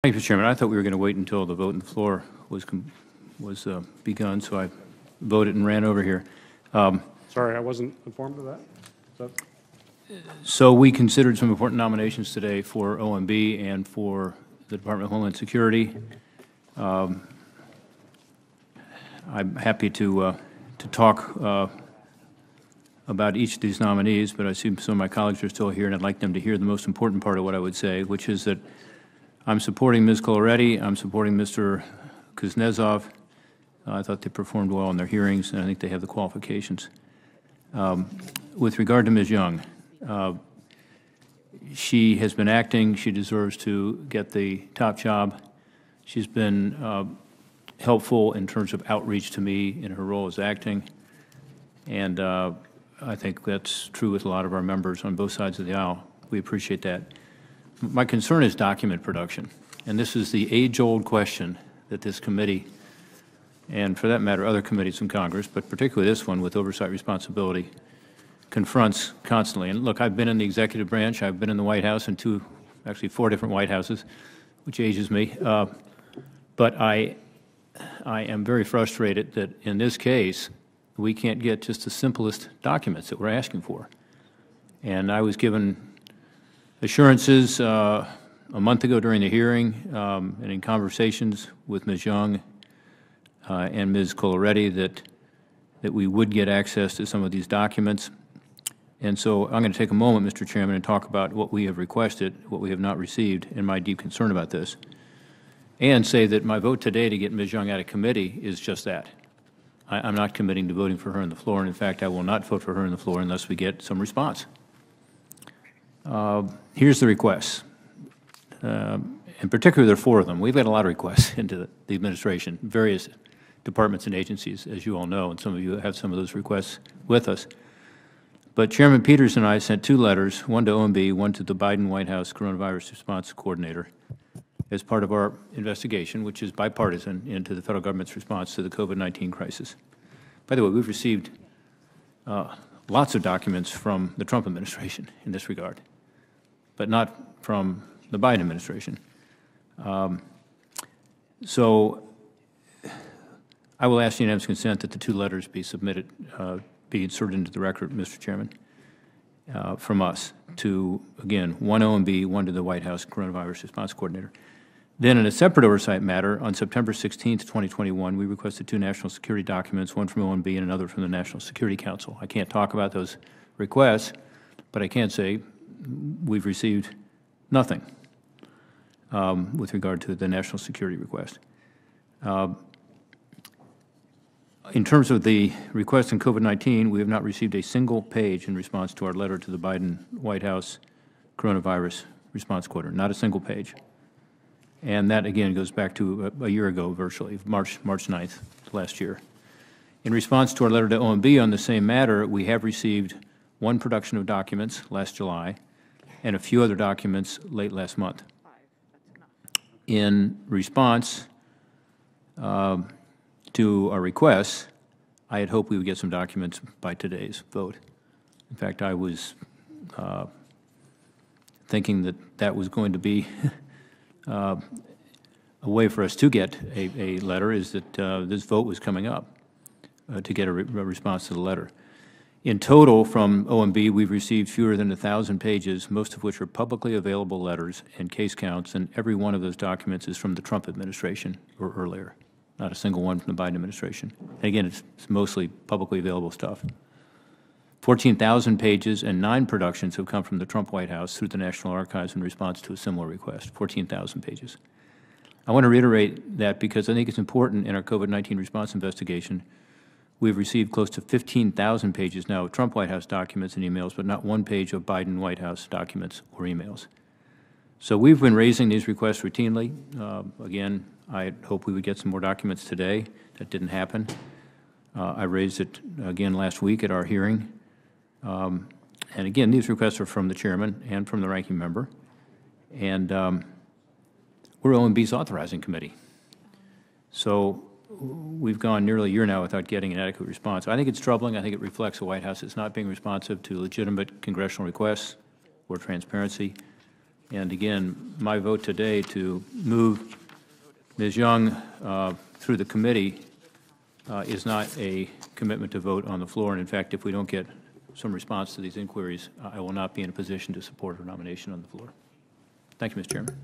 Thank you, Mr. Chairman. I thought we were going to wait until the vote on the floor was begun, so I voted and ran over here. Sorry, I wasn't informed of that. So we considered some important nominations today for OMB and for the Department of Homeland Security. I'm happy to talk about each of these nominees, but I see some of my colleagues are still here, and I'd like them to hear the most important part of what I would say, which is that I'm supporting Ms. Coloretti. I'm supporting Mr. Kuznetsov. I thought they performed well in their hearings, and I think they have the qualifications. With regard to Ms. Young, she has been acting. She deserves to get the top job. She's been helpful in terms of outreach to me in her role as acting, and I think that's true with a lot of our members on both sides of the aisle. We appreciate that. My concern is document production, and this is the age-old question that this committee, and for that matter other committees in Congress, but particularly this one with oversight responsibility, confronts constantly. And look, I've been in the executive branch, I've been in the White House, and actually four different White Houses, which ages me, but I am very frustrated that in this case we can't get just the simplest documents that we're asking for. And I was given assurances a month ago during the hearing and in conversations with Ms. Young and Ms. Coloretti that we would get access to some of these documents. And so I'm going to take a moment, Mr. Chairman, and talk about what we have requested, what we have not received, and my deep concern about this, and say that my vote today to get Ms. Young out of committee is just that. I'm not committing to voting for her on the floor, and in fact, I will not vote for her on the floor unless we get some response. Here's the requests. In particular, there are four of them. We've got a lot of requests into the administration, various departments and agencies, as you all know, and some of you have some of those requests with us. But Chairman Peters and I sent two letters, one to OMB, one to the Biden White House Coronavirus Response Coordinator, as part of our investigation, which is bipartisan, into the federal government's response to the COVID-19 crisis. By the way, we've received lots of documents from the Trump administration in this regard, but not from the Biden administration. So I will ask unanimous consent that the two letters be submitted, be inserted into the record, Mr. Chairman, from us to, again, one OMB, one to the White House Coronavirus Response Coordinator. Then in a separate oversight matter, on September 16th, 2021, we requested two national security documents, one from OMB and another from the National Security Council. I can't talk about those requests, but I can say we've received nothing with regard to the national security request. In terms of the request in COVID-19, we have not received a single page in response to our letter to the Biden White House Coronavirus Response Coordinator, not a single page. And that, again, goes back to a year ago, virtually, March 9th last year. In response to our letter to OMB on the same matter, we have received one production of documents last July and a few other documents late last month. In response to our requests, I had hoped we would get some documents by today's vote. In fact, I was thinking that that was going to be a way for us to get a letter, is that this vote was coming up to get a response to the letter. In total, from OMB, we've received fewer than 1,000 pages, most of which are publicly available letters and case counts, and every one of those documents is from the Trump administration or earlier, not a single one from the Biden administration. And again, it's mostly publicly available stuff. 14,000 pages and 9 productions have come from the Trump White House through the National Archives in response to a similar request, 14,000 pages. I want to reiterate that because I think it's important in our COVID-19 response investigation. We've received close to 15,000 pages now of Trump White House documents and emails, but not one page of Biden White House documents or emails. So we've been raising these requests routinely. Again, I hope we would get some more documents today. That didn't happen. I raised it again last week at our hearing. And again, these requests are from the chairman and from the ranking member. And we're OMB's authorizing committee. So we've gone nearly a year now without getting an adequate response. I think it's troubling. I think it reflects the White House is not being responsive to legitimate congressional requests or transparency And again, my vote today to move Ms. Young through the committee is not a commitment to vote on the floor. And in fact, if we don't get some response to these inquiries, I will not be in a position to support her nomination on the floor. Thank you, Mr. Chairman.